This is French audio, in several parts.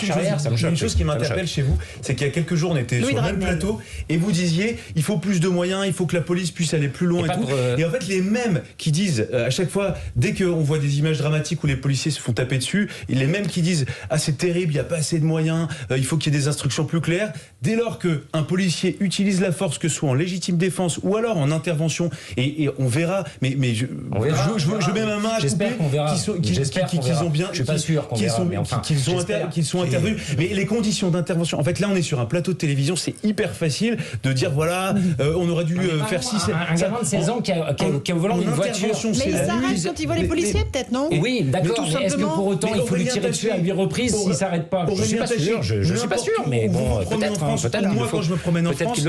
Une chose qui m'interpelle chez vous, c'est qu'il y a quelques jours, on était sur le même plateau et vous disiez il faut plus de moyens, il faut que la police puisse aller plus loin et tout. Et en fait, les mêmes qui disent à chaque fois, dès qu'on voit des images dramatiques où les policiers se font taper dessus, les mêmes qui disent ah c'est terrible, il n'y a pas assez de moyens, il faut qu'il y ait des instructions plus claires. Dès lors qu'un policier utilise la force, que ce soit en légitime défense ou alors en intervention, et on verra, mais je mets ma main à j'espère qu'on verra. qu'ils ont bien, je suis pas sûr qu'on verra, mais enfin, qu'ils sont intervenus. Mais les conditions d'intervention, en fait, là, on est sur un plateau de télévision, c'est hyper facile de dire voilà, on aurait dû faire 6. Un gamin de 16 ans qui est au volant d'une voiture. Mais il s'arrête quand il voit les policiers, peut-être, non? Oui, d'accord. Mais est-ce que pour autant, il faut lui tirer dessus à 8 reprises s'il s'arrête pas? Je suis pas sûr. Je suis pas sûr, mais bon, peut-être. Moi, quand je me promène en France,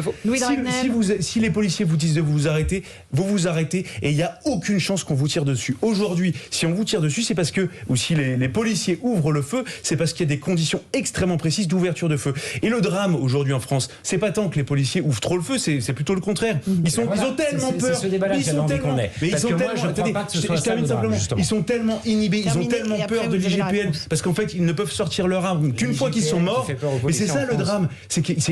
si les policiers vous disent de vous arrêter, vous vous arrêtez, et il n'y a aucune chance qu'on vous tire dessus. Aujourd'hui, si on vous tire dessus, c'est parce que, ou si les policiers ouvrent le feu, c'est parce qu'il y a des conditions extrêmement précises d'ouverture de feu. Et le drame aujourd'hui en France, c'est pas tant que les policiers ouvrent trop le feu, c'est plutôt le contraire. Ils ont tellement peur. C'est ce débat-là qu'il y a envie qu'on ait. Parce que moi, je ne crois pas que ce soit ça le drame, justement. Ils sont tellement inhibés, ils ont tellement peur de l'IGPN, parce qu'en fait, ils ne peuvent sortir leur arme qu'une fois qu'ils sont morts. Mais c'est ça le drame.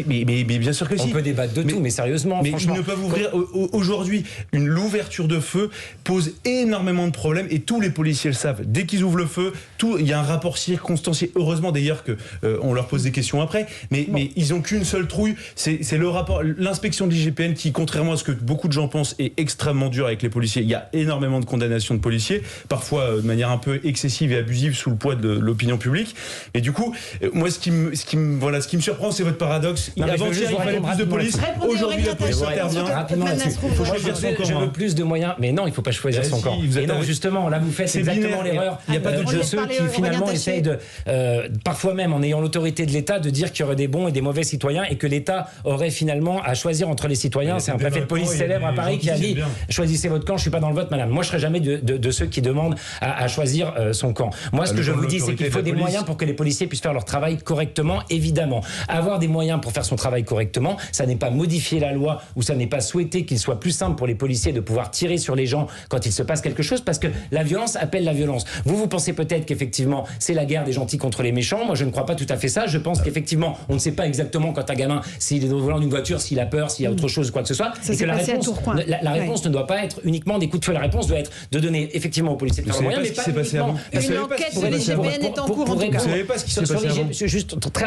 Mais bien sûr que si. On peut débattre de tout, mais sérieusement, franchement. Ils ne peuvent ouvrir aujourd'hui. L'ouverture de feu pose énormément de problèmes et tous les policiers le savent. Dès qu'ils ouvrent le feu, il y a un rapport circonstancié. Heureusement d'ailleurs que on leur pose des questions après, mais ils ont qu'une seule trouille, c'est le rapport, l'inspection de l'IGPN qui, contrairement à ce que beaucoup de gens pensent, est extrêmement dure avec les policiers. Il y a énormément de condamnations de policiers, parfois de manière un peu excessive et abusive sous le poids de l'opinion publique. Et du coup, moi, ce qui me surprend, c'est votre paradoxe. Avant-hier, il fallait plus de police. Aujourd'hui, la police intervient. Je veux plus de moyens, mais non, il ne faut pas choisir son camp. Et non, justement, là, vous faites exactement l'erreur de ceux qui finalement essayent de, parfois même en ayant l'autorité de l'État, de dire qu'il y aurait des bons et des mauvais citoyens et que l'État aurait finalement à choisir entre les citoyens. C'est un préfet de police célèbre à Paris qui a dit choisissez votre camp, je ne suis pas dans le vote, madame. Moi, je ne serai jamais de ceux qui demandent à choisir son camp. Moi, ce que je vous dis, c'est qu'il faut des moyens pour que les policiers puissent faire leur travail correctement, évidemment. Avoir des moyens pour faire son travail correctement, ça n'est pas modifier la loi ou ça n'est pas souhaiter qu'il soit plus simple pour les policiers de pouvoir tirer sur les gens quand il se passe quelque chose, parce que la violence appelle la violence. Vous pensez peut-être qu'effectivement, c'est la guerre des gentils contre les méchants. Moi, je ne crois pas tout à fait ça. Je pense qu'effectivement, on ne sait pas exactement quand un gamin, s'il est au volant d'une voiture, s'il a peur, s'il y a autre chose, quoi que ce soit. Ça et que la réponse ne doit pas être uniquement des coups de feu. La réponse doit être de donner effectivement aux policiers de faire moyens, mais pas uniquement. Une enquête de l'IGPN est en cours, en tout cas. Vous savez pas ce qui s'est passé avant. Juste très